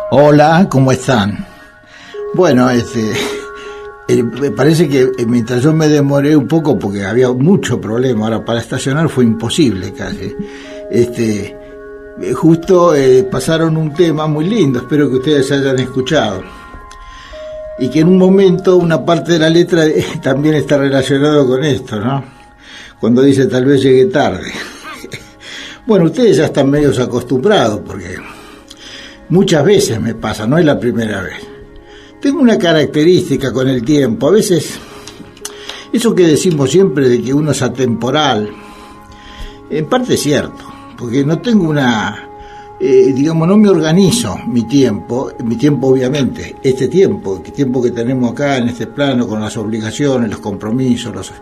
Hola, ¿cómo están? Bueno, me parece que mientras yo me demoré un poco porque había mucho problema, ahora para estacionar fue imposible casi. Justo pasaron un tema muy lindo, espero que ustedes hayan escuchado. Y que en un momento una parte de la letra también está relacionado con esto, ¿no? Cuando dice tal vez llegué tarde. Bueno, ustedes ya están medios acostumbrados porque muchas veces me pasa, no es la primera vez. Tengo una característica con el tiempo, a veces, eso que decimos siempre de que uno es atemporal, en parte es cierto, porque no tengo no me organizo mi tiempo obviamente, este tiempo que tenemos acá en este plano, con las obligaciones, los compromisos,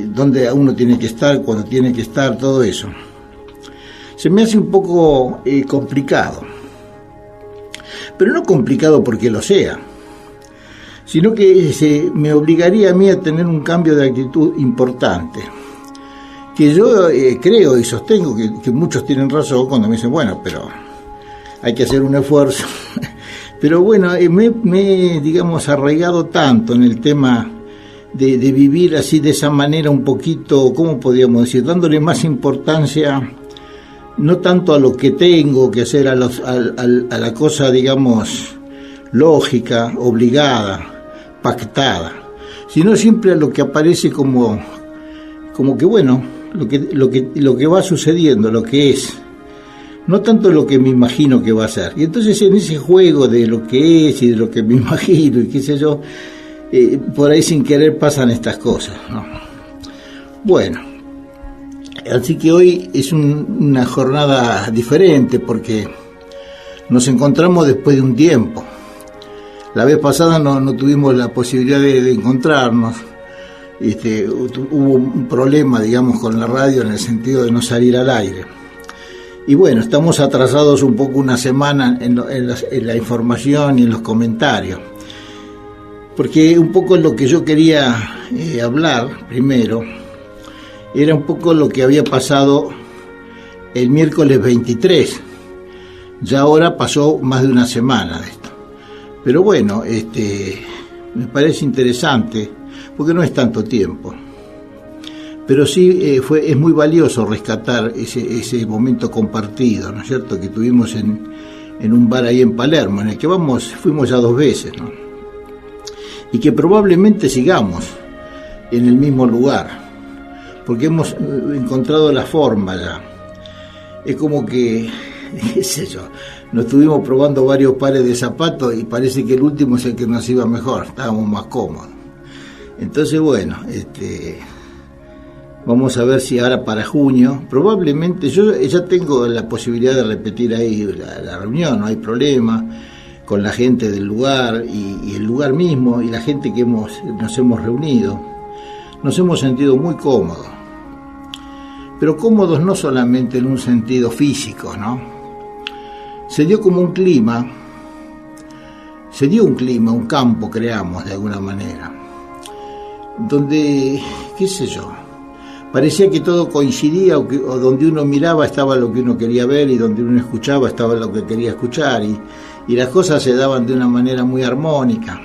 donde uno tiene que estar, cuando tiene que estar, todo eso. Se me hace un poco complicado. Pero no complicado porque lo sea, sino que me obligaría a mí a tener un cambio de actitud importante, que yo creo y sostengo que muchos tienen razón cuando me dicen, bueno, pero hay que hacer un esfuerzo. Pero bueno, me he arraigado tanto en el tema de vivir así de esa manera un poquito, ¿cómo podríamos decir?, dándole más importancia no tanto a lo que tengo que hacer, a la cosa, lógica, obligada, pactada, sino siempre a lo que aparece como que bueno, lo que va sucediendo, lo que es, no tanto lo que me imagino que va a ser. Y entonces en ese juego de lo que es y de lo que me imagino y qué sé yo, por ahí sin querer pasan estas cosas, ¿no? Bueno, así que hoy es una jornada diferente porque nos encontramos después de un tiempo. La vez pasada no tuvimos la posibilidad de encontrarnos. Hubo un problema, con la radio en el sentido de no salir al aire. Y bueno, estamos atrasados un poco una semana en la información y en los comentarios. Porque un poco lo que yo quería hablar primero era un poco lo que había pasado el miércoles 23. Ya ahora pasó más de una semana de esto. Pero bueno, me parece interesante, porque no es tanto tiempo. Pero sí es muy valioso rescatar ese momento compartido, ¿no es cierto?, que tuvimos en un bar ahí en Palermo, en el que fuimos ya 2 veces, ¿no? Y que probablemente sigamos en el mismo lugar, porque hemos encontrado la forma ya. Es como que, qué sé yo, nos estuvimos probando varios pares de zapatos y parece que el último es el que nos iba mejor, estábamos más cómodos. Entonces, bueno, vamos a ver si ahora para junio, probablemente, yo ya tengo la posibilidad de repetir ahí la reunión, no hay problema, con la gente del lugar y el lugar mismo y la gente que nos hemos reunido. Nos hemos sentido muy cómodos, pero cómodos no solamente en un sentido físico, ¿no? Se dio un campo creamos de alguna manera, donde, qué sé yo, parecía que todo coincidía, o donde uno miraba estaba lo que uno quería ver y donde uno escuchaba estaba lo que quería escuchar y las cosas se daban de una manera muy armónica.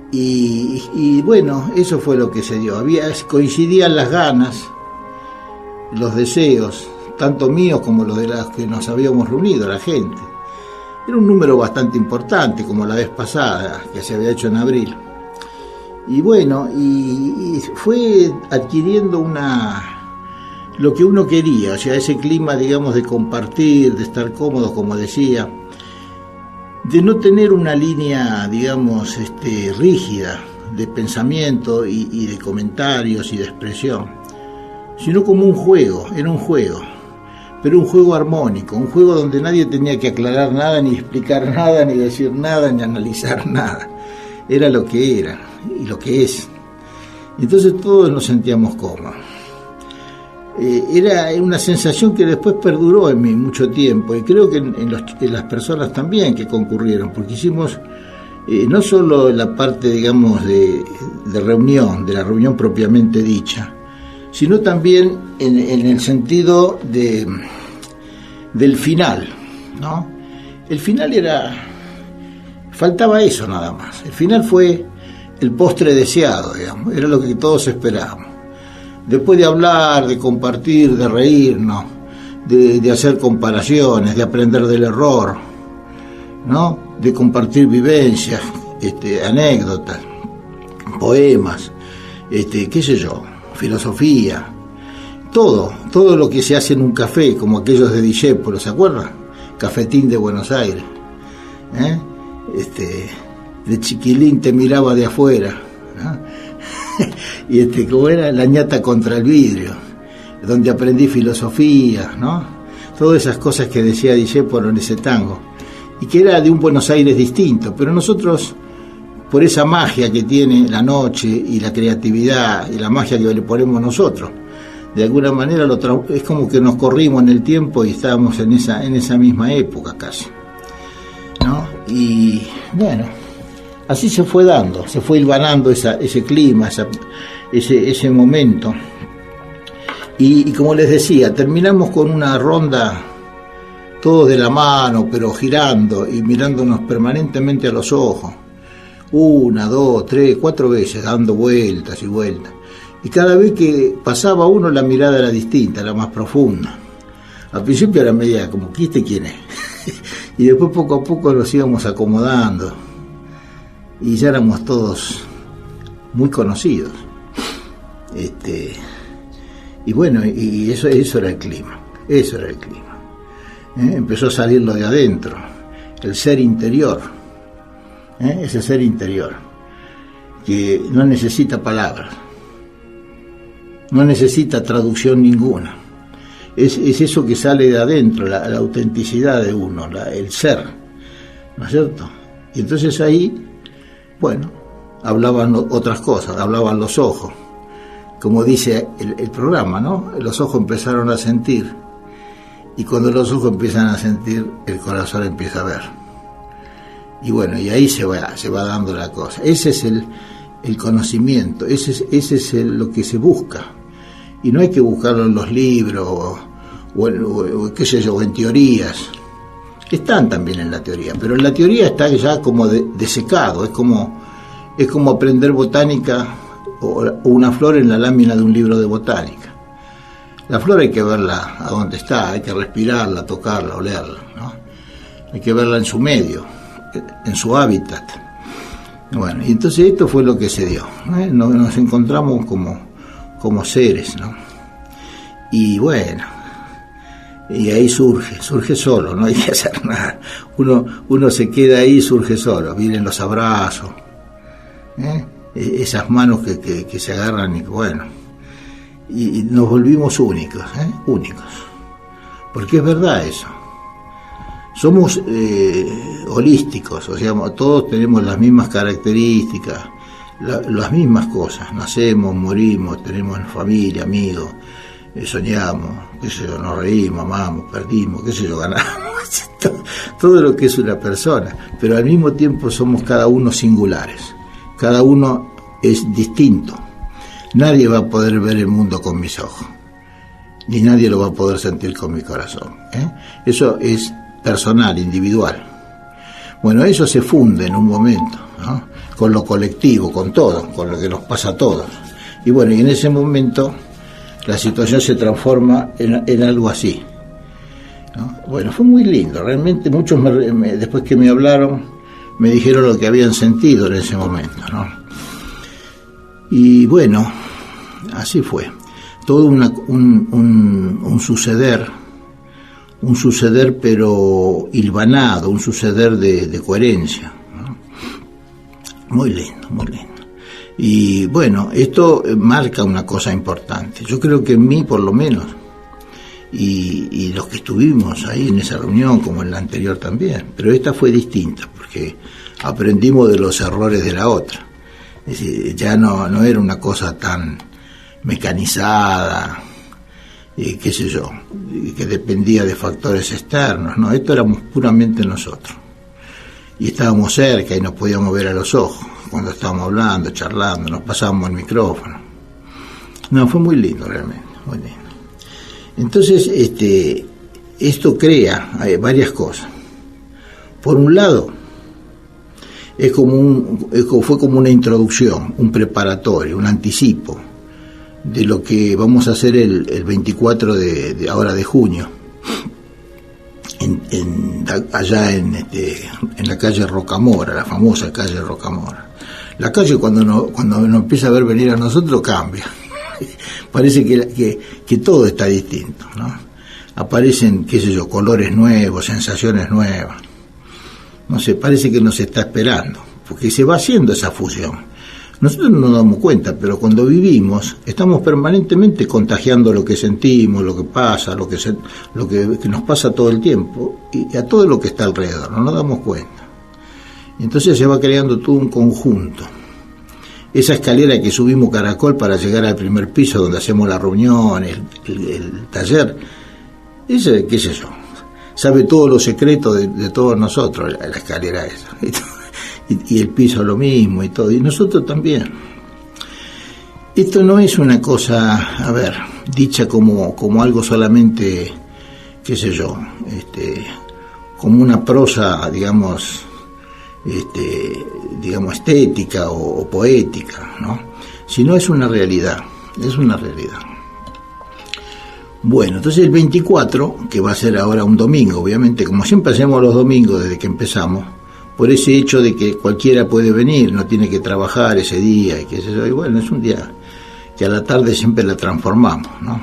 Y bueno, eso fue lo que se dio. Coincidían las ganas, los deseos, tanto míos como los de las que nos habíamos reunido, la gente. Era un número bastante importante, como la vez pasada, que se había hecho en abril. Y bueno, y fue adquiriendo lo que uno quería, o sea, ese clima, de compartir, de estar cómodos, como decía, de no tener una línea, rígida de pensamiento y de comentarios y de expresión, sino como un juego, era un juego, pero un juego armónico, un juego donde nadie tenía que aclarar nada, ni explicar nada, ni decir nada, ni analizar nada. Era lo que era y lo que es. Entonces todos nos sentíamos cómodos. Era una sensación que después perduró en mí mucho tiempo, y creo que en las personas también que concurrieron, porque hicimos no solo la parte, de reunión, de la reunión propiamente dicha, sino también en el sentido del final, ¿no? el final faltaba eso nada más. El final fue el postre deseado, digamos, era lo que todos esperábamos. Después de hablar, de compartir, de reírnos, de hacer comparaciones, de aprender del error, ¿no? De compartir vivencias, anécdotas, poemas, qué sé yo, filosofía, todo lo que se hace en un café, como aquellos de Discépolo, ¿se acuerdan? Cafetín de Buenos Aires, de chiquilín te miraba de afuera, ¿no? Y como era la ñata contra el vidrio, donde aprendí filosofía, ¿no? Todas esas cosas que decía Discépolo en ese tango, y que era de un Buenos Aires distinto, pero nosotros, por esa magia que tiene la noche y la creatividad y la magia que le ponemos nosotros, de alguna manera es como que nos corrimos en el tiempo y estábamos en esa misma época casi, ¿no? Y bueno, así se fue dando, se fue hilvanando ese clima, ese momento. Y como les decía, terminamos con una ronda todos de la mano, pero girando y mirándonos permanentemente a los ojos. 1, 2, 3, 4 veces, dando vueltas y vueltas. Y cada vez que pasaba uno, la mirada era distinta, era más profunda. Al principio era media como, ¿quién es? Y después poco a poco nos íbamos acomodando. Y ya éramos todos muy conocidos. Y bueno, y eso era el clima. Eso era el clima. Empezó a salir lo de adentro, el ser interior. Ese ser interior, que no necesita palabras, no necesita traducción ninguna. Es eso que sale de adentro, la autenticidad de uno, el ser, ¿no es cierto? Y entonces ahí, bueno, hablaban otras cosas, hablaban los ojos, como dice el programa, ¿no? Los ojos empezaron a sentir, y cuando los ojos empiezan a sentir, el corazón empieza a ver. Y bueno, y ahí se va dando la cosa. Ese es el conocimiento, ese es lo que se busca. Y no hay que buscarlo en los libros o qué sé yo, o en teorías. Están también en la teoría, pero en la teoría está ya como desecado. Es como aprender botánica o una flor en la lámina de un libro de botánica. La flor hay que verla a dónde está, hay que respirarla, tocarla, olerla, ¿no? Hay que verla en su medio, en su hábitat. Bueno, y entonces esto fue lo que se dio, ¿eh? Nos encontramos como seres, ¿no? Y bueno, y ahí surge solo, no hay que hacer nada. Uno se queda ahí y surge solo. Vienen los abrazos, esas manos que se agarran y bueno, y nos volvimos únicos, únicos, porque es verdad eso. Somos holísticos, o sea, todos tenemos las mismas características, las mismas cosas. Nacemos, morimos, tenemos familia, amigos, soñamos, qué sé yo, nos reímos, amamos, perdimos, qué sé yo, ganamos. Todo lo que es una persona, pero al mismo tiempo somos cada uno singulares, cada uno es distinto. Nadie va a poder ver el mundo con mis ojos, ni nadie lo va a poder sentir con mi corazón, Eso es personal, individual. Bueno, eso se funde en un momento, ¿no? Con lo colectivo, con todo, con lo que nos pasa a todos. Y bueno, y en ese momento la situación se transforma en algo así, ¿no? Bueno, fue muy lindo, realmente muchos después que me hablaron me dijeron lo que habían sentido en ese momento, ¿no? Y bueno, así fue. Todo un suceder pero hilvanado, un suceder de coherencia, ¿no? Muy lindo, muy lindo. Y bueno, esto marca una cosa importante. Yo creo que en mí, por lo menos, y los que estuvimos ahí en esa reunión, como en la anterior también, pero esta fue distinta, porque aprendimos de los errores de la otra. Es decir, ya no era una cosa tan mecanizada, qué sé yo, que dependía de factores externos, no, esto éramos puramente nosotros. Y estábamos cerca y nos podíamos ver a los ojos cuando estábamos hablando, charlando, nos pasábamos el micrófono. No, fue muy lindo realmente, muy lindo. Entonces, esto crea varias cosas. por un lado, fue como una introducción, un preparatorio, un anticipo de lo que vamos a hacer el 24 de junio, allá en la calle Rocamora, la famosa calle Rocamora. La calle cuando nos empieza a ver venir a nosotros cambia. Parece que todo está distinto, ¿no? Aparecen, qué sé yo, colores nuevos, sensaciones nuevas. No sé, parece que nos está esperando, porque se va haciendo esa fusión. Nosotros no nos damos cuenta, pero cuando vivimos, estamos permanentemente contagiando lo que sentimos, lo que pasa, lo que nos pasa todo el tiempo, y a todo lo que está alrededor, no nos damos cuenta. Y entonces se va creando todo un conjunto. Esa escalera que subimos Caracol para llegar al primer piso, donde hacemos la reunión, el taller, ese, qué sé yo, sabe todos los secretos de todos nosotros, la escalera esa. Y el piso lo mismo y todo, y nosotros también. Esto no es una cosa, dicha como algo solamente, qué sé yo, como una prosa, digamos, estética o poética, ¿no? Sino es una realidad. Bueno, entonces el 24, que va a ser ahora un domingo, obviamente, como siempre hacemos los domingos desde que empezamos, por ese hecho de que cualquiera puede venir, no tiene que trabajar ese día, y qué sé yo, y bueno, es un día que a la tarde siempre la transformamos, ¿no?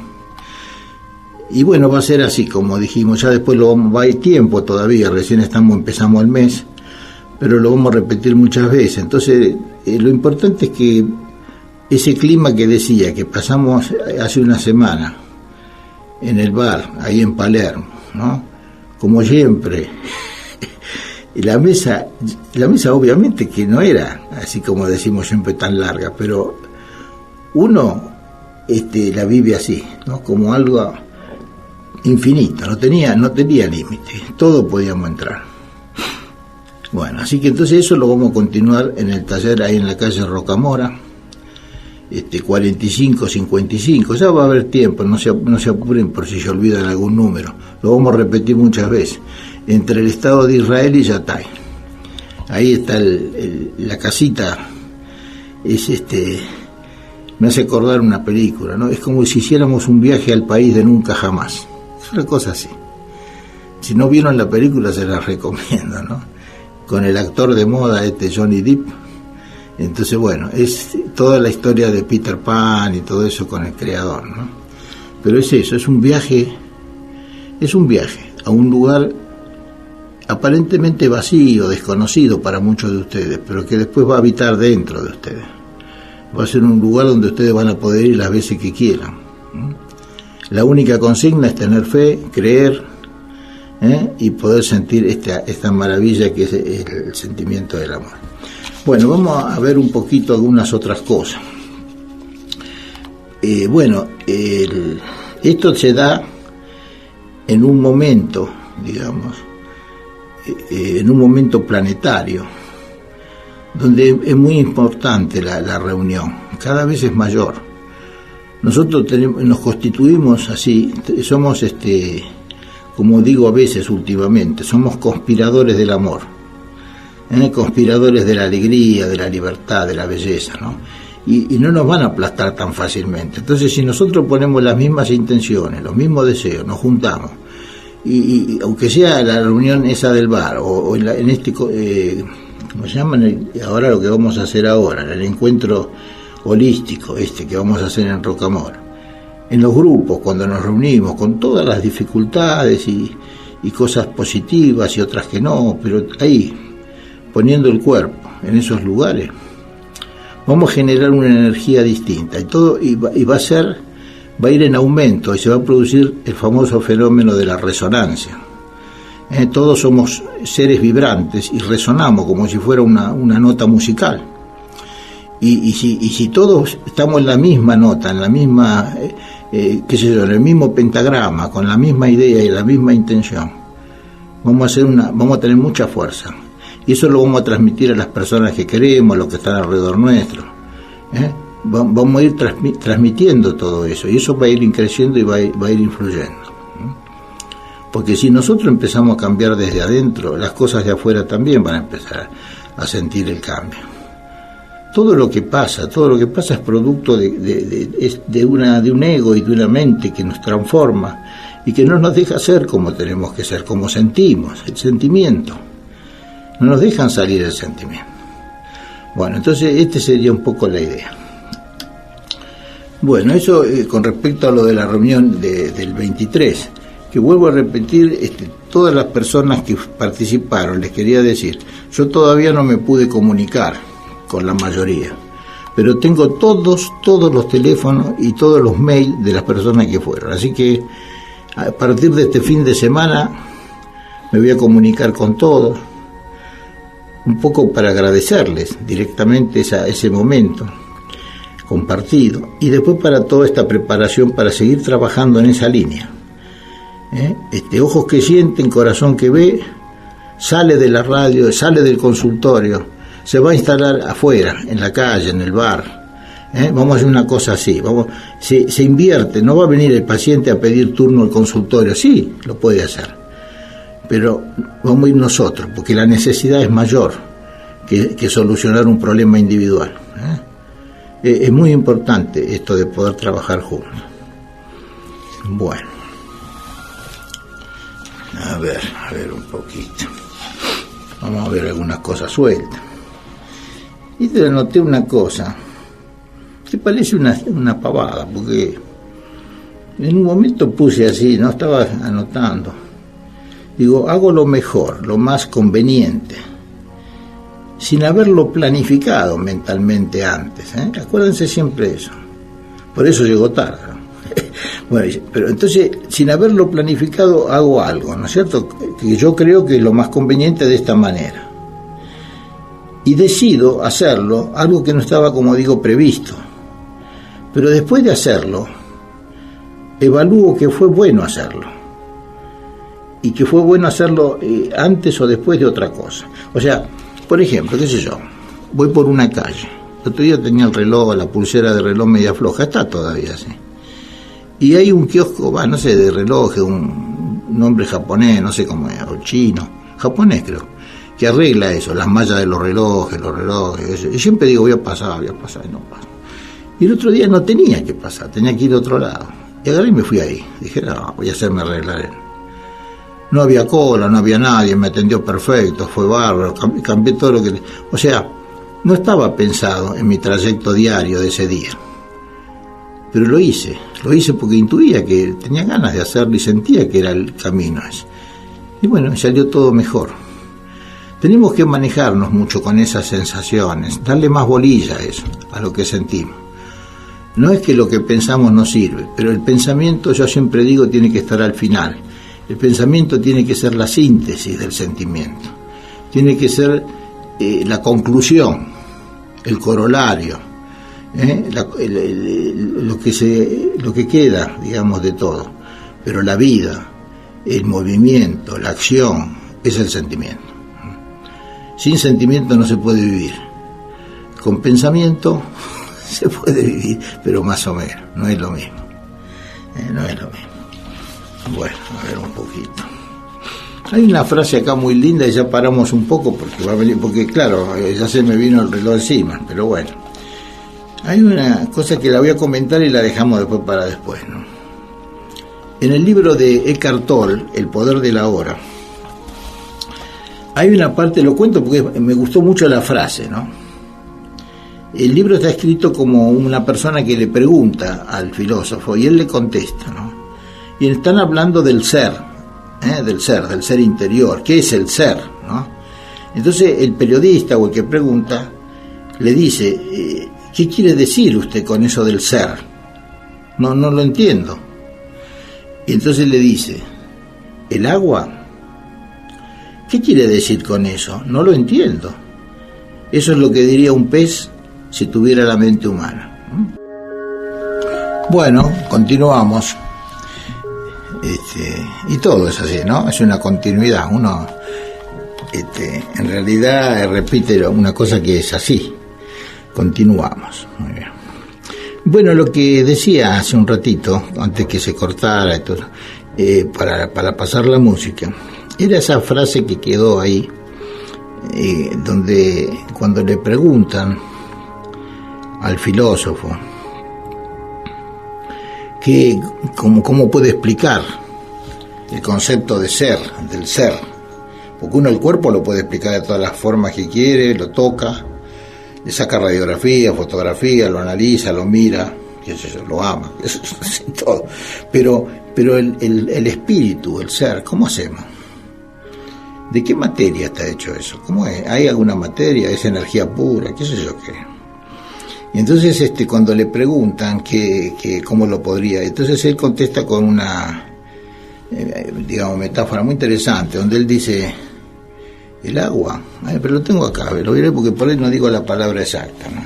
Y bueno, va a ser así, como dijimos, ya después va a ir tiempo todavía, recién empezamos el mes, pero lo vamos a repetir muchas veces. Entonces, lo importante es que ese clima que decía, que pasamos hace una semana en el bar, ahí en Palermo, ¿no? Como siempre, y la mesa obviamente que no era, así como decimos siempre, tan larga, pero uno la vive así, ¿no? Como algo infinito, no tenía límite, todo podíamos entrar. Bueno, así que entonces eso lo vamos a continuar en el taller ahí en la calle Rocamora, 45-55, ya va a haber tiempo, no se apuren por si se olvidan algún número, lo vamos a repetir muchas veces, entre el Estado de Israel y Yatay. Ahí está la casita, me hace acordar una película, ¿no? Es como si hiciéramos un viaje al país de nunca jamás, es una cosa así. Si no vieron la película se la recomiendo, ¿no? Con el actor de moda Johnny Depp. Entonces, bueno, es toda la historia de Peter Pan y todo eso con el creador, ¿no? Pero es eso, es un viaje a un lugar aparentemente vacío, desconocido para muchos de ustedes, pero que después va a habitar dentro de ustedes. Va a ser un lugar donde ustedes van a poder ir las veces que quieran. La única consigna es tener fe, creer, y poder sentir esta maravilla que es el sentimiento del amor. Bueno, vamos a ver un poquito algunas otras cosas. Esto se da en un momento, digamos, en un momento planetario, donde es muy importante la reunión, cada vez es mayor. Nosotros nos constituimos así, somos, como digo a veces últimamente, somos conspiradores del amor, conspiradores de la alegría, de la libertad, de la belleza, ¿no? Y no nos van a aplastar tan fácilmente. Entonces, si nosotros ponemos las mismas intenciones, los mismos deseos, nos juntamos, y aunque sea la reunión esa del bar, o en ¿cómo se llama? Ahora lo que vamos a hacer ahora, el encuentro holístico que vamos a hacer en Rocamora, en los grupos, cuando nos reunimos, con todas las dificultades y cosas positivas y otras que no, pero ahí, poniendo el cuerpo en esos lugares, vamos a generar una energía distinta, y va a ir en aumento, y se va a producir el famoso fenómeno de la resonancia. Todos somos seres vibrantes y resonamos como si fuera una nota musical. Y si todos estamos en la misma nota, en la misma, en el mismo pentagrama, con la misma idea y la misma intención, vamos a tener mucha fuerza. Y eso lo vamos a transmitir a las personas que queremos, a los que están alrededor nuestro. Vamos a ir transmitiendo todo eso, y eso va a ir creciendo y va a ir influyendo. Porque si nosotros empezamos a cambiar desde adentro, las cosas de afuera también van a empezar a sentir el cambio. Todo lo que pasa es producto de un ego y de una mente que nos transforma y que no nos deja ser como tenemos que ser, como sentimos, el sentimiento. No nos dejan salir el sentimiento. Bueno, entonces esta sería un poco la idea. Bueno, eso con respecto a lo de la reunión del 23, que vuelvo a repetir, todas las personas que participaron, les quería decir, yo todavía no me pude comunicar con la mayoría, pero tengo todos los teléfonos y todos los mails de las personas que fueron, así que a partir de este fin de semana me voy a comunicar con todos, un poco para agradecerles directamente ese momento compartido, y después para toda esta preparación para seguir trabajando en esa línea. Ojos que sienten, corazón que ve, sale de la radio, sale del consultorio, se va a instalar afuera, en la calle, en el bar. Vamos a hacer una cosa así, se invierte, no va a venir el paciente a pedir turno al consultorio, sí, lo puede hacer, pero vamos a ir nosotros, porque la necesidad es mayor que solucionar un problema individual. Es muy importante esto de poder trabajar juntos. Bueno, a ver un poquito. Vamos a ver algunas cosas sueltas. Y te anoté una cosa que parece una pavada, porque en un momento puse así, no estaba anotando. Digo, hago lo mejor, lo más conveniente, sin haberlo planificado mentalmente antes. Acuérdense siempre eso. Por eso llegó tarde. Bueno, pero entonces, sin haberlo planificado, hago algo, ¿no es cierto? Que yo creo que es lo más conveniente de esta manera. Y decido hacerlo, algo que no estaba, como digo, previsto. Pero después de hacerlo, evalúo que fue bueno hacerlo. Y que fue bueno hacerlo antes o después de otra cosa. O sea, por ejemplo, qué sé yo, voy por una calle. El otro día tenía el reloj, la pulsera de reloj media floja, está todavía así. Y hay un kiosco, no sé, de relojes, un nombre japonés, no sé cómo es, o chino, japonés creo, que arregla eso, las mallas de los relojes, eso. Y siempre digo, voy a pasar, y no paso. Y el otro día no tenía que pasar, tenía que ir a otro lado. Y agarré y me fui ahí. Dije, no, voy a hacerme arreglar. No había cola, no había nadie, me atendió perfecto, fue bárbaro, cambié todo lo que... O sea, no estaba pensado en mi trayecto diario de ese día. Pero lo hice porque intuía que tenía ganas de hacerlo y sentía que era el camino ese. Y bueno, salió todo mejor. Tenemos que manejarnos mucho con esas sensaciones, darle más bolilla a eso, a lo que sentimos. No es que lo que pensamos no sirve, pero el pensamiento, yo siempre digo, tiene que estar al final. El pensamiento tiene que ser la síntesis del sentimiento, tiene que ser la conclusión, el corolario, lo que queda, digamos, de todo. Pero la vida, el movimiento, la acción, es el sentimiento. Sin sentimiento no se puede vivir. Con pensamiento se puede vivir, pero más o menos, no es lo mismo. No es lo mismo. Bueno, a ver un poquito. Hay una frase acá muy linda y ya paramos un poco porque va a venir, porque claro, ya se me vino el reloj encima, pero bueno. Hay una cosa que la voy a comentar y la dejamos después para después, ¿no? En el libro de Eckhart Tolle, El poder de la hora, hay una parte, lo cuento porque me gustó mucho la frase, ¿no? El libro está escrito como una persona que le pregunta al filósofo y él le contesta, ¿no? Y están hablando del ser, del ser interior. ¿Qué es el ser, no? Entonces el periodista o el que pregunta le dice, ¿qué quiere decir usted con eso del ser? No lo entiendo. Y entonces le dice, ¿el agua? ¿Qué quiere decir con eso? No lo entiendo. Eso es lo que diría un pez si tuviera la mente humana. Bueno, continuamos. Y todo es así, ¿no? Es una continuidad. Uno en realidad repite una cosa que es así. Continuamos. Muy bien. Bueno, lo que decía hace un ratito, antes que se cortara y todo, para pasar la música, era esa frase que quedó ahí, donde cuando le preguntan al filósofo cómo puede explicar el concepto de ser, del ser, porque uno el cuerpo lo puede explicar de todas las formas que quiere, lo toca, le saca radiografía, fotografía, lo analiza, lo mira, qué sé yo, lo ama, eso, todo. Pero el espíritu, el ser, ¿cómo hacemos? ¿De qué materia está hecho eso? ¿Cómo es? ¿Hay alguna materia? ¿Es energía pura? ¿Qué sé yo qué? Y entonces cuando le preguntan cómo lo podría, entonces él contesta con una metáfora muy interesante, donde él dice: el agua, pero lo tengo acá, lo diré porque por ahí no digo la palabra exacta, ¿no?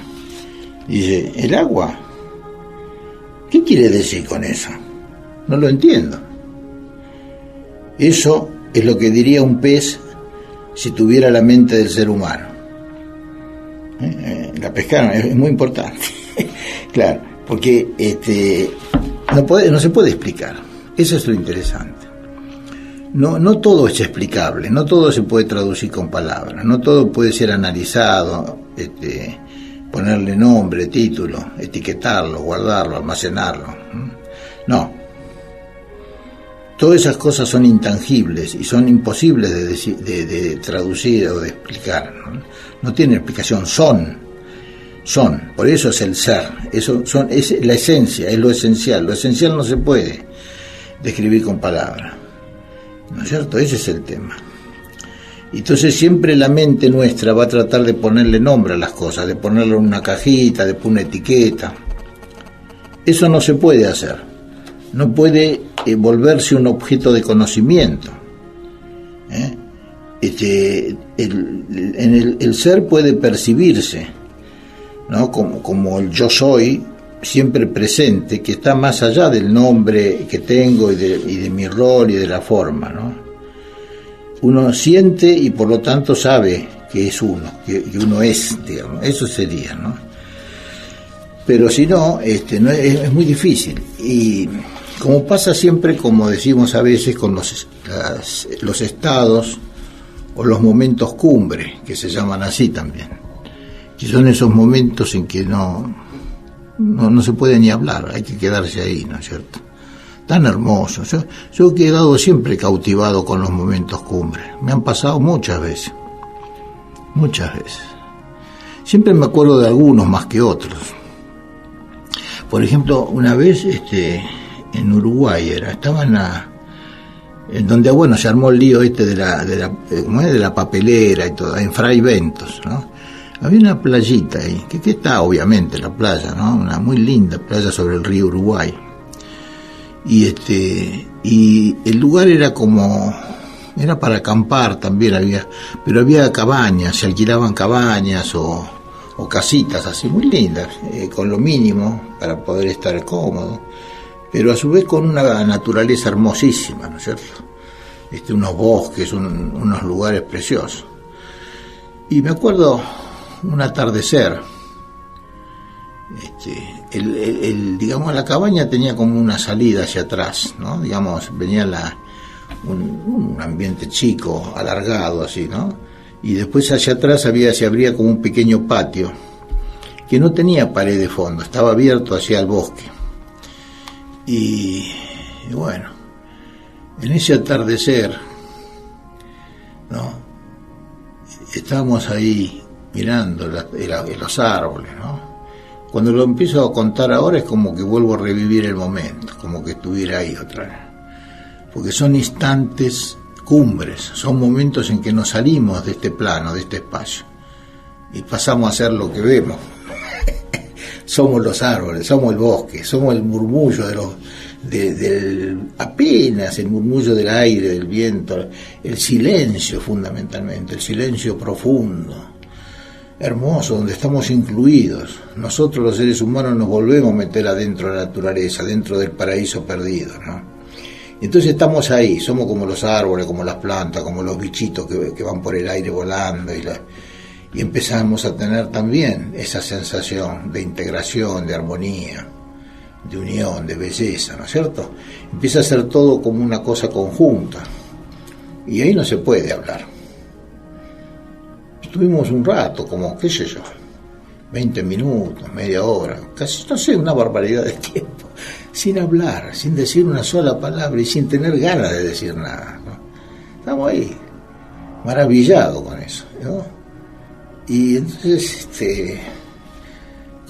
Dice: el agua, ¿qué quiere decir con eso? No lo entiendo. Eso es lo que diría un pez si tuviera la mente del ser humano. La pescaron, es muy importante. Claro, porque no se puede explicar. Eso es lo interesante. No todo es explicable, no todo se puede traducir con palabras, no todo puede ser analizado, ponerle nombre, título, etiquetarlo, guardarlo, almacenarlo. No. Todas esas cosas son intangibles y son imposibles de traducir o de explicar. No tienen explicación, son. Por eso es el ser. Es la esencia, es lo esencial. Lo esencial no se puede describir con palabras. ¿No es cierto? Ese es el tema. Entonces siempre la mente nuestra va a tratar de ponerle nombre a las cosas, de ponerlo en una cajita, de poner una etiqueta. Eso no se puede hacer. No puede volverse un objeto de conocimiento. El ser puede percibirse, ¿no? Como el yo soy, siempre presente, que está más allá del nombre que tengo y de mi rol y de la forma, ¿no? Uno siente y por lo tanto sabe que es uno, que uno es, digamos, eso sería, ¿no? Pero si no, es muy difícil. Y como pasa siempre, como decimos a veces, con los estados o los momentos cumbre, que se llaman así también, que son esos momentos en que no se puede ni hablar, hay que quedarse ahí, ¿no es cierto? Tan hermoso. Yo he quedado siempre cautivado con los momentos cumbre. Me han pasado muchas veces. Siempre me acuerdo de algunos más que otros. Por ejemplo, una vez en Uruguay estaba en donde se armó el lío de la papelera y todo, en Fray Ventos, ¿no? Había una playita ahí, que está obviamente la playa, ¿no? Una muy linda playa sobre el río Uruguay. Y el lugar era para acampar también, pero había cabañas, se alquilaban cabañas o casitas así muy lindas, con lo mínimo para poder estar cómodo, pero a su vez con una naturaleza hermosísima, ¿no es cierto? Unos bosques, unos lugares preciosos. Y me acuerdo un atardecer, digamos, la cabaña tenía como una salida hacia atrás, ¿no? Digamos, venía un ambiente chico, alargado así, ¿no? Y después hacia atrás se abría como un pequeño patio que no tenía pared de fondo, estaba abierto hacia el bosque. Y bueno, en ese atardecer, ¿no? Estábamos ahí mirando los árboles, ¿no? Cuando lo empiezo a contar ahora es como que vuelvo a revivir el momento, como que estuviera ahí otra vez. Porque son instantes cumbres, son momentos en que nos salimos de este plano, de este espacio, y pasamos a ser lo que vemos. Somos los árboles, somos el bosque, somos el murmullo apenas el murmullo del aire, del viento, el silencio fundamentalmente, el silencio profundo, hermoso, donde estamos incluidos. Nosotros los seres humanos nos volvemos a meter adentro de la naturaleza, dentro del paraíso perdido, ¿no? Entonces estamos ahí, somos como los árboles, como las plantas, como los bichitos que van por el aire volando y empezamos a tener también esa sensación de integración, de armonía, de unión, de belleza, ¿no es cierto? Empieza a ser todo como una cosa conjunta, y ahí no se puede hablar. Estuvimos un rato, como, qué sé yo, 20 minutos, media hora, casi, no sé, una barbaridad de tiempo, sin hablar, sin decir una sola palabra y sin tener ganas de decir nada, ¿no? Estamos ahí, maravillados con eso, ¿no? Y entonces,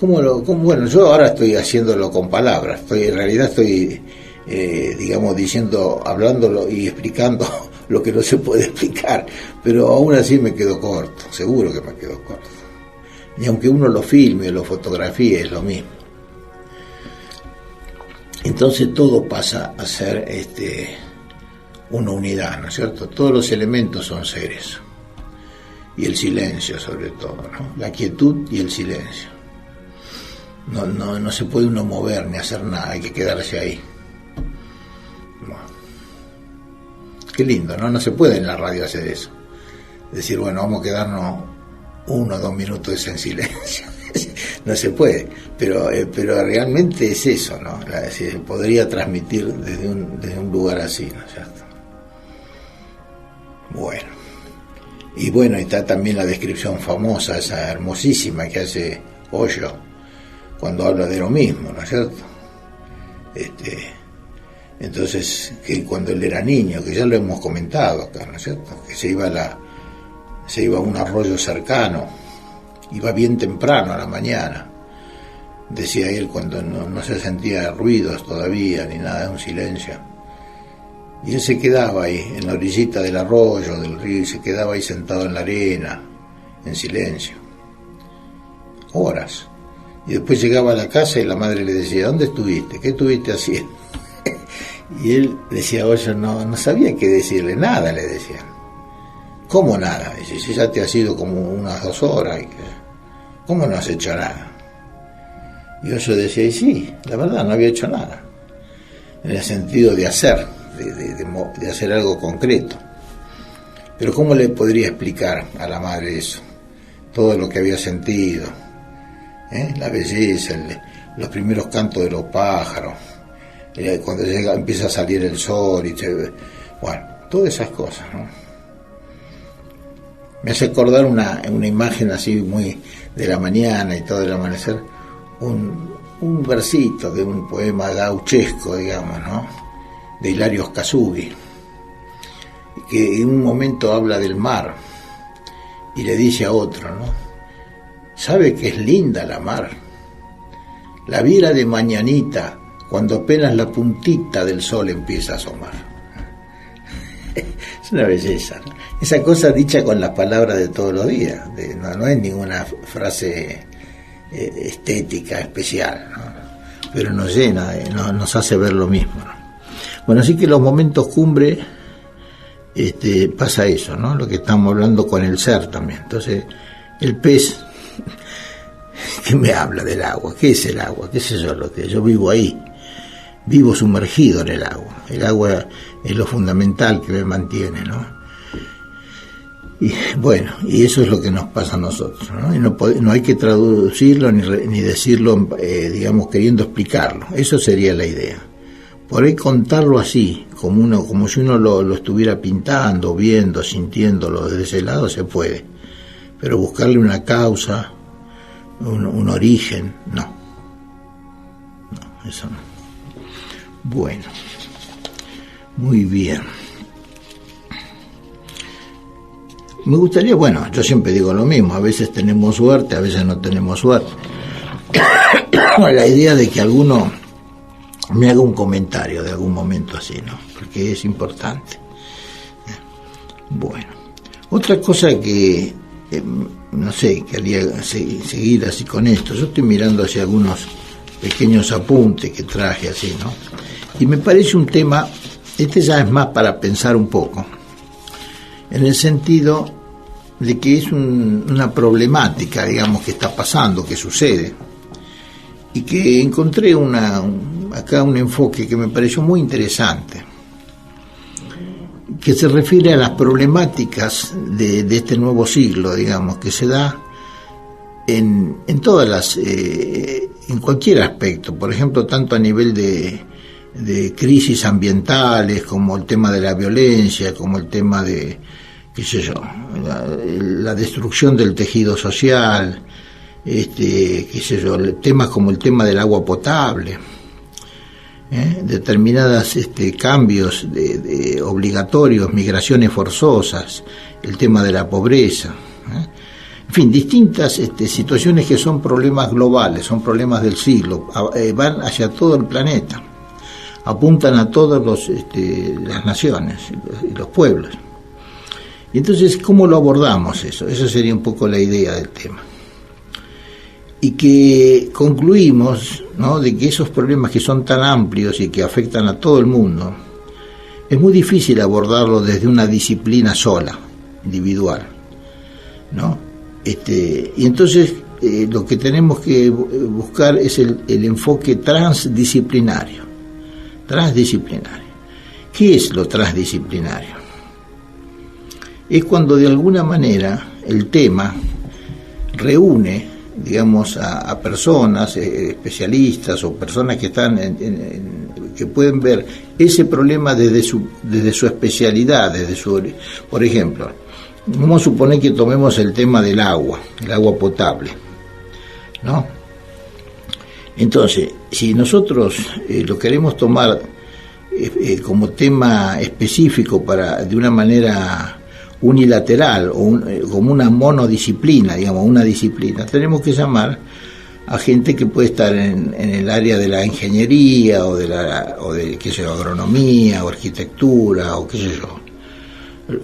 bueno, yo ahora estoy haciéndolo con palabras, en realidad estoy, digamos, diciendo, hablándolo y explicando lo que no se puede explicar, pero aún así me quedo corto, seguro que me quedo corto. Y aunque uno lo filme o lo fotografíe, es lo mismo. Entonces todo pasa a ser una unidad, ¿no es cierto? Todos los elementos son seres. Y el silencio sobre todo, ¿no? La quietud y el silencio. No se puede uno mover ni hacer nada, hay que quedarse ahí. Qué lindo, ¿no? No se puede en la radio hacer eso. Decir, bueno, vamos a quedarnos 1 o 2 minutos en silencio. No se puede, pero realmente es eso, ¿no? Se podría transmitir desde un lugar así, ¿no es cierto? Bueno. Y bueno, está también la descripción famosa, esa hermosísima que hace Hoyo cuando habla de lo mismo, ¿no es cierto? Entonces, que cuando él era niño, que ya lo hemos comentado acá, ¿no es cierto? Que se iba a un arroyo cercano, iba bien temprano a la mañana, decía él, cuando no se sentía ruidos todavía, ni nada, un silencio. Y él se quedaba ahí, en la orillita del arroyo, del río, y se quedaba ahí sentado en la arena, en silencio. Horas. Y después llegaba a la casa y la madre le decía, ¿dónde estuviste? ¿Qué estuviste haciendo? Y él decía, oye, no sabía qué decirle, nada le decía. ¿Cómo nada? Dice, si ya te has ido como unas 2 horas, ¿cómo no has hecho nada? Y yo decía, y sí, la verdad, no había hecho nada. En el sentido de hacer, de hacer algo concreto. Pero ¿cómo le podría explicar a la madre eso? Todo lo que había sentido, la belleza, los primeros cantos de los pájaros, cuando empieza a salir el sol, bueno, todas esas cosas, ¿no? Me hace acordar una imagen así muy de la mañana y todo el amanecer, un versito de un poema gauchesco, digamos, ¿no? De Hilario Scasubi, que en un momento habla del mar y le dice a otro, ¿no? ¿Sabe que es linda la mar? La viera de mañanita cuando apenas la puntita del sol empieza a asomar. Es una belleza, ¿no? Esa cosa dicha con las palabras de todos los días, no es ninguna frase estética especial, ¿no? Pero nos llena, nos hace ver lo mismo, ¿no? Bueno, así que en los momentos cumbre pasa eso, ¿no? Lo que estamos hablando con el ser también. Entonces, el pez, ¿qué me habla del agua? ¿Qué es el agua? ¿Qué es eso? Yo vivo ahí, vivo sumergido en el agua. El agua es lo fundamental que me mantiene, ¿no? Y bueno, y eso es lo que nos pasa a nosotros, ¿no? Y no hay que traducirlo ni decirlo, digamos, queriendo explicarlo. Eso sería la idea. Por ahí contarlo así, como si uno lo estuviera pintando, viendo, sintiéndolo desde ese lado, se puede. Pero buscarle una causa, un origen, no, eso no. Bueno, muy bien. Me gustaría, bueno, yo siempre digo lo mismo, a veces tenemos suerte, a veces no tenemos suerte. La idea de que alguno me haga un comentario de algún momento así, ¿no? Porque es importante. Bueno, otra cosa que, no sé, quería seguir así con esto. Yo estoy mirando hacia algunos pequeños apuntes que traje así, ¿no? Y me parece un tema, ya es más para pensar un poco, en el sentido de que es una problemática, digamos, que está pasando, que sucede, y que encontré acá un enfoque que me pareció muy interesante, que se refiere a las problemáticas de este nuevo siglo, digamos, que se da en todas las en cualquier aspecto, por ejemplo, tanto a nivel de crisis ambientales, como el tema de la violencia, como el tema de, qué sé yo, la destrucción del tejido social, qué sé yo, temas como el tema del agua potable, determinadas cambios de obligatorios, migraciones forzosas, el tema de la pobreza, en fin, distintas situaciones que son problemas globales, son problemas del siglo, van hacia todo el planeta, apuntan a todas las naciones y los pueblos. Y entonces, ¿cómo lo abordamos eso? Esa sería un poco la idea del tema. Y que concluimos, ¿no?, de que esos problemas que son tan amplios y que afectan a todo el mundo, es muy difícil abordarlo desde una disciplina sola, individual, ¿no? Y entonces lo que tenemos que buscar es el enfoque transdisciplinario. ¿Qué es lo transdisciplinario? Es cuando de alguna manera el tema reúne, digamos, a personas, especialistas o personas que están que pueden ver ese problema desde su especialidad, por ejemplo, vamos a suponer que tomemos el tema del agua, el agua potable, ¿no? Entonces, si nosotros lo queremos tomar como tema específico de una manera unilateral o como una monodisciplina, digamos, una disciplina, tenemos que llamar a gente que puede estar en el área de la ingeniería o de qué sé yo, agronomía o arquitectura o qué sé yo,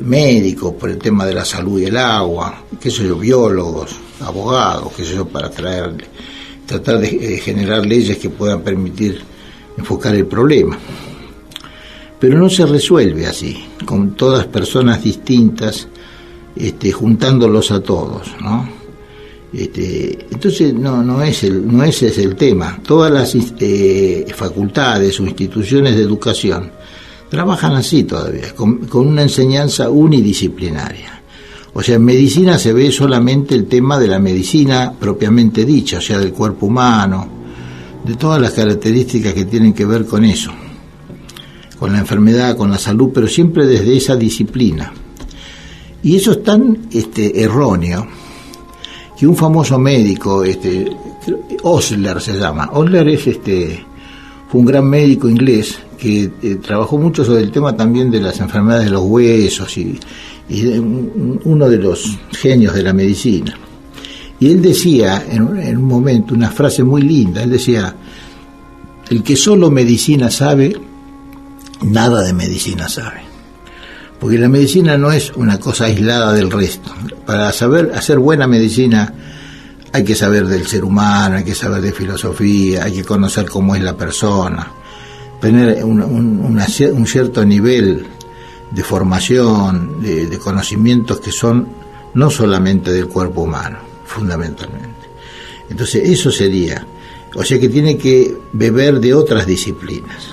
médicos por el tema de la salud y el agua, qué sé yo, biólogos, abogados, qué sé yo, para tratar de generar leyes que puedan permitir enfocar el problema. Pero no se resuelve así, con todas personas distintas, juntándolos a todos, ¿no? Entonces no ese es el tema. Todas las facultades o instituciones de educación trabajan así todavía, con una enseñanza unidisciplinaria. O sea, en medicina se ve solamente el tema de la medicina propiamente dicha, o sea, del cuerpo humano, de todas las características que tienen que ver con eso, con la enfermedad, con la salud, pero siempre desde esa disciplina. Y eso es tan erróneo que un famoso médico, Osler se llama, Osler fue un gran médico inglés que trabajó mucho sobre el tema también de las enfermedades de los huesos y uno de los genios de la medicina. Y él decía en un momento una frase muy linda, él decía: el que solo medicina sabe, nada de medicina sabe. Porque la medicina no es una cosa aislada del resto. Para saber hacer buena medicina hay que saber del ser humano, hay que saber de filosofía, hay que conocer cómo es la persona, tener un cierto nivel de formación, de conocimientos que son no solamente del cuerpo humano, fundamentalmente. Entonces eso sería, o sea que tiene que beber de otras disciplinas.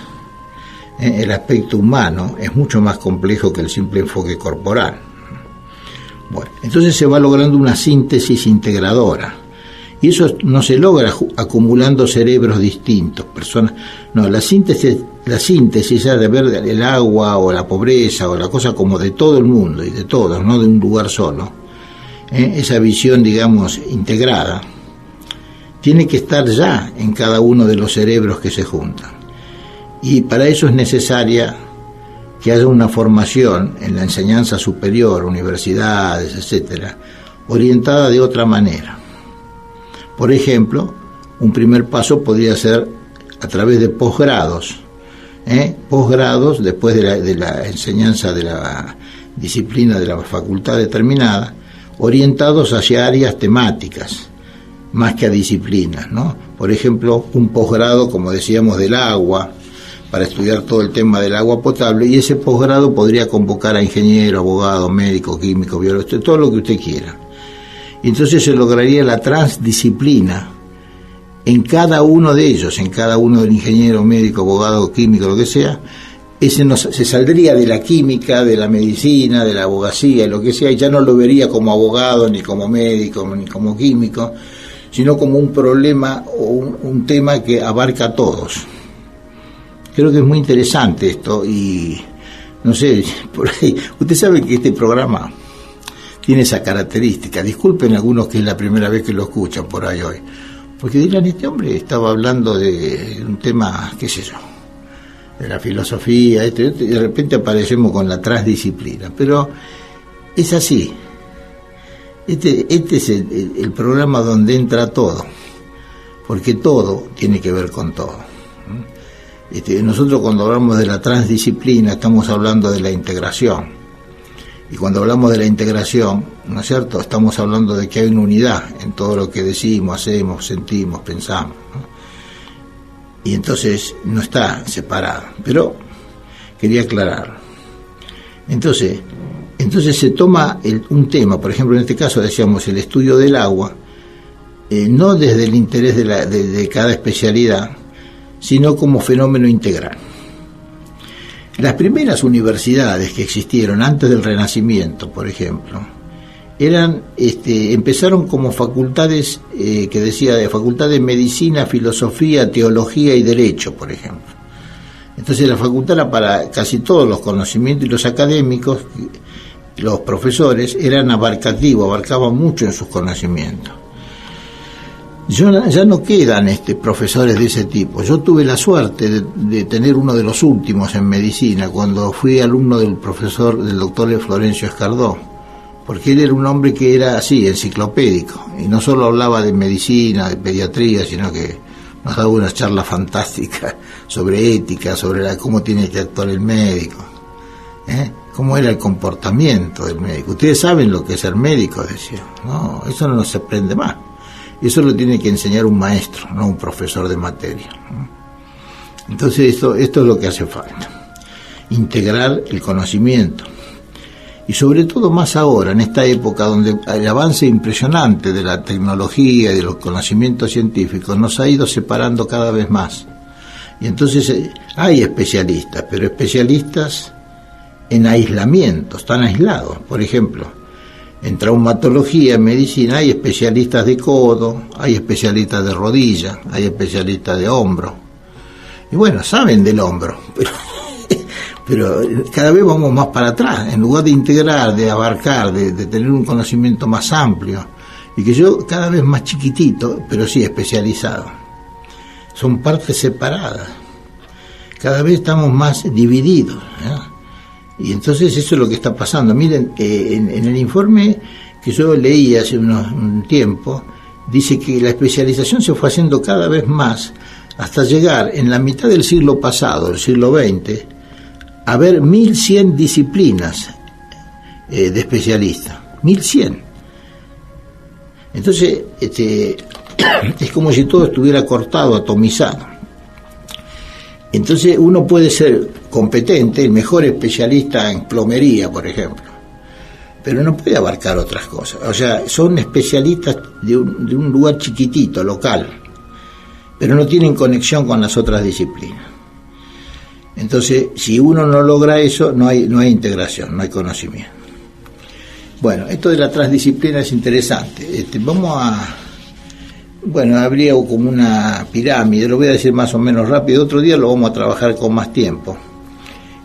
El aspecto humano es mucho más complejo que el simple enfoque corporal. Bueno, entonces se va logrando una síntesis integradora. Y eso no se logra acumulando cerebros distintos, personas. No, la síntesis es de ver el agua o la pobreza o la cosa como de todo el mundo y de todos, no de un lugar solo. Esa visión, digamos, integrada, tiene que estar ya en cada uno de los cerebros que se juntan. Y para eso es necesaria que haya una formación en la enseñanza superior, universidades, etcétera, orientada de otra manera. Por ejemplo, un primer paso podría ser a través de posgrados, posgrados después de la enseñanza de la disciplina de la facultad determinada, orientados hacia áreas temáticas, más que a disciplinas, ¿no? Por ejemplo, un posgrado, como decíamos, del agua, para estudiar todo el tema del agua potable, y ese posgrado podría convocar a ingeniero, abogado, médico, químico, biólogo, todo lo que usted quiera. Y entonces se lograría la transdisciplina en cada uno de ellos, en cada uno del ingeniero, médico, abogado, químico, lo que sea. Se saldría de la química, de la medicina, de la abogacía, lo que sea, y ya no lo vería como abogado, ni como médico, ni como químico, sino como un problema o un tema que abarca a todos. Creo que es muy interesante esto y no sé, por ahí, usted sabe que este programa tiene esa característica. Disculpen algunos que es la primera vez que lo escuchan por ahí hoy, porque dirán, este hombre estaba hablando de un tema, qué sé yo, de la filosofía, y de repente aparecemos con la transdisciplina, pero es así. Este es el programa donde entra todo, porque todo tiene que ver con todo. Nosotros cuando hablamos de la transdisciplina estamos hablando de la integración, y cuando hablamos de la integración, ¿no es cierto?, estamos hablando de que hay una unidad en todo lo que decimos, hacemos, sentimos, pensamos, ¿no? Y entonces no está separado, pero quería aclararlo. Entonces se toma un tema, por ejemplo, en este caso decíamos el estudio del agua, no desde el interés de cada especialidad, sino como fenómeno integral. Las primeras universidades que existieron antes del Renacimiento, por ejemplo, empezaron como facultades que decía de facultad de medicina, filosofía, teología y derecho, por ejemplo. Entonces la facultad era para casi todos los conocimientos, y los académicos, los profesores, eran abarcativos, abarcaban mucho en sus conocimientos. Ya no quedan profesores de ese tipo. Yo tuve la suerte de tener uno de los últimos en medicina cuando fui alumno del doctor Florencio Escardó, porque él era un hombre que era así, enciclopédico, y no solo hablaba de medicina, de pediatría, sino que nos daba unas charlas fantásticas sobre ética, sobre cómo tiene que actuar el médico, cómo era el comportamiento del médico. Ustedes saben lo que es ser médico, decía. No, eso no se aprende más. Eso lo tiene que enseñar un maestro, no un profesor de materia. Entonces esto es lo que hace falta, integrar el conocimiento. Y sobre todo más ahora, en esta época donde el avance impresionante de la tecnología y de los conocimientos científicos nos ha ido separando cada vez más. Y entonces hay especialistas, pero especialistas en aislamiento, están aislados. Por ejemplo, en traumatología, en medicina, hay especialistas de codo, hay especialistas de rodilla, hay especialistas de hombro. Y bueno, saben del hombro, pero cada vez vamos más para atrás. En lugar de integrar, de abarcar, de tener un conocimiento más amplio, y que yo cada vez más chiquitito, pero sí especializado. Son partes separadas. Cada vez estamos más divididos, ¿eh? Y entonces eso es lo que está pasando. Miren, en el informe que yo leí hace un tiempo, dice que la especialización se fue haciendo cada vez más hasta llegar en la mitad del siglo pasado, el siglo XX, a ver 1.100 disciplinas de especialistas. 1.100. Entonces, es como si todo estuviera cortado, atomizado. Entonces uno puede ser competente, el mejor especialista en plomería, por ejemplo, pero no puede abarcar otras cosas. O sea, son especialistas de un lugar chiquitito, local, pero no tienen conexión con las otras disciplinas. Entonces, si uno no logra eso, no hay integración, no hay conocimiento. Bueno, esto de la transdisciplina es interesante. Habría como una pirámide, lo voy a decir más o menos rápido, otro día lo vamos a trabajar con más tiempo.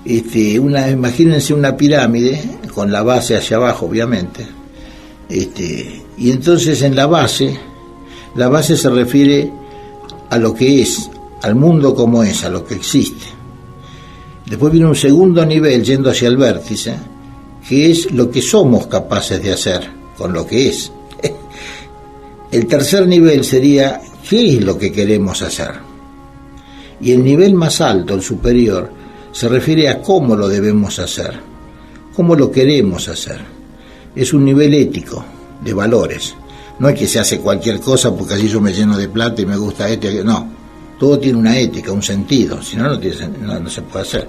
Imagínense una pirámide con la base hacia abajo, obviamente. Y entonces en la base se refiere a lo que es, al mundo como es, a lo que existe. Después viene un segundo nivel yendo hacia el vértice, que es lo que somos capaces de hacer con lo que es. El tercer nivel sería qué es lo que queremos hacer. Y el nivel más alto, el superior, se refiere a cómo lo debemos hacer, cómo lo queremos hacer. Es un nivel ético, de valores. No es que se hace cualquier cosa porque así yo me lleno de plata y me gusta no, todo tiene una ética, un sentido, si no, no se puede hacer.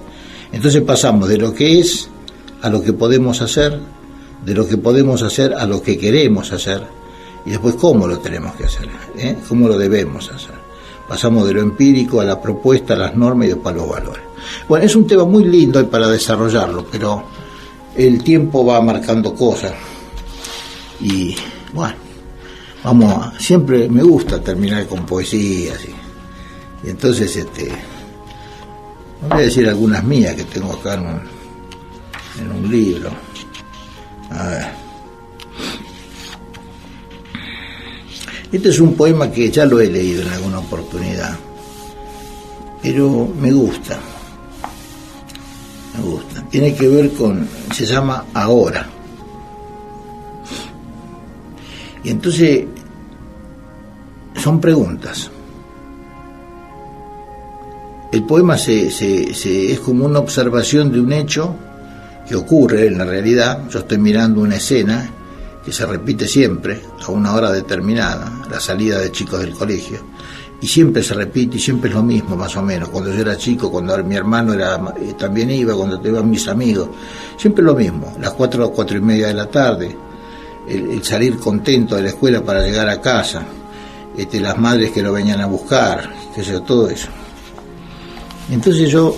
Entonces pasamos de lo que es a lo que podemos hacer, de lo que podemos hacer a lo que queremos hacer, y después cómo lo tenemos que hacer, cómo lo debemos hacer. Pasamos de lo empírico a la propuesta, a las normas y después a los valores. Bueno, es un tema muy lindo para desarrollarlo, pero el tiempo va marcando cosas. Y bueno, siempre me gusta terminar con poesía, ¿sí? Y entonces voy a decir algunas mías que tengo acá en un libro. A ver. Este es un poema que ya lo he leído en alguna oportunidad, pero me gusta. Tiene que ver se llama Ahora. Y entonces son preguntas. El poema es como una observación de un hecho que ocurre en la realidad. Yo estoy mirando una escena que se repite siempre a una hora determinada, la salida de chicos del colegio, y siempre se repite y siempre es lo mismo, más o menos. Cuando yo era chico, cuando mi hermano también iba, cuando iban mis amigos, siempre lo mismo, las 4:30 de la tarde, el salir contento de la escuela para llegar a casa, las madres que lo venían a buscar, qué sé yo, todo eso. Entonces yo,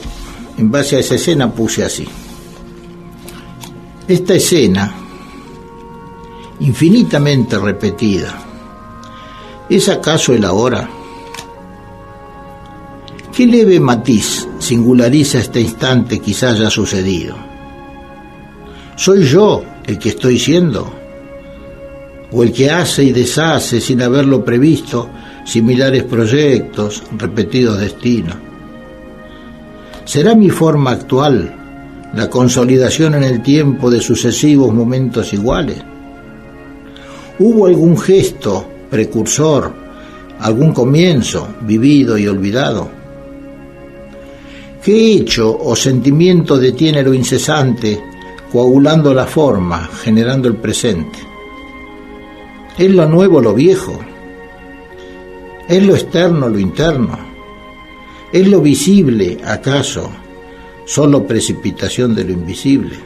en base a esa escena, puse así: esta escena, infinitamente repetida, ¿es acaso el ahora? ¿Qué leve matiz singulariza este instante quizás ya sucedido? ¿Soy yo el que estoy siendo? ¿O el que hace y deshace sin haberlo previsto similares proyectos, repetidos destinos? ¿Será mi forma actual la consolidación en el tiempo de sucesivos momentos iguales? ¿Hubo algún gesto precursor, algún comienzo vivido y olvidado? ¿Qué hecho o sentimiento detiene lo incesante, coagulando la forma, generando el presente? ¿Es lo nuevo lo viejo? ¿Es lo externo lo interno? ¿Es lo visible, acaso, solo precipitación de lo invisible?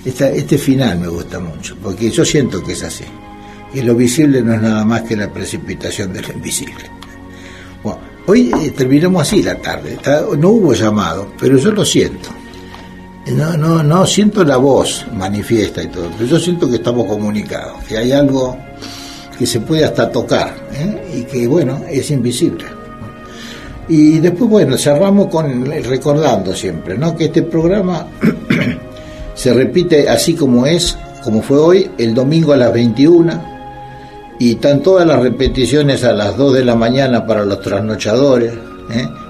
Este final me gusta mucho, porque yo siento que es así, que lo visible no es nada más que la precipitación de lo invisible. Bueno, hoy terminamos así la tarde, no hubo llamado, pero yo lo siento. No siento la voz manifiesta y todo, pero yo siento que estamos comunicados, que hay algo que se puede hasta tocar, y que, bueno, es invisible. Y después, bueno, cerramos recordando siempre, ¿no?, que este programa se repite así como fue hoy, el domingo a las 21, y están todas las repeticiones a las 2 de la mañana para los trasnochadores,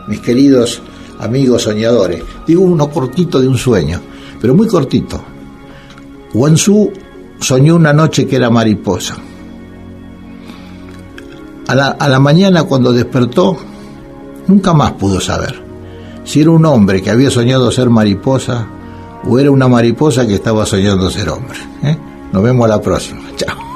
mis queridos amigos soñadores. Digo uno cortito de un sueño, pero muy cortito. Guangzhou soñó una noche que era mariposa. A la mañana, cuando despertó, nunca más pudo saber si era un hombre que había soñado ser mariposa o era una mariposa que estaba soñando ser hombre. Nos vemos a la próxima. Chao.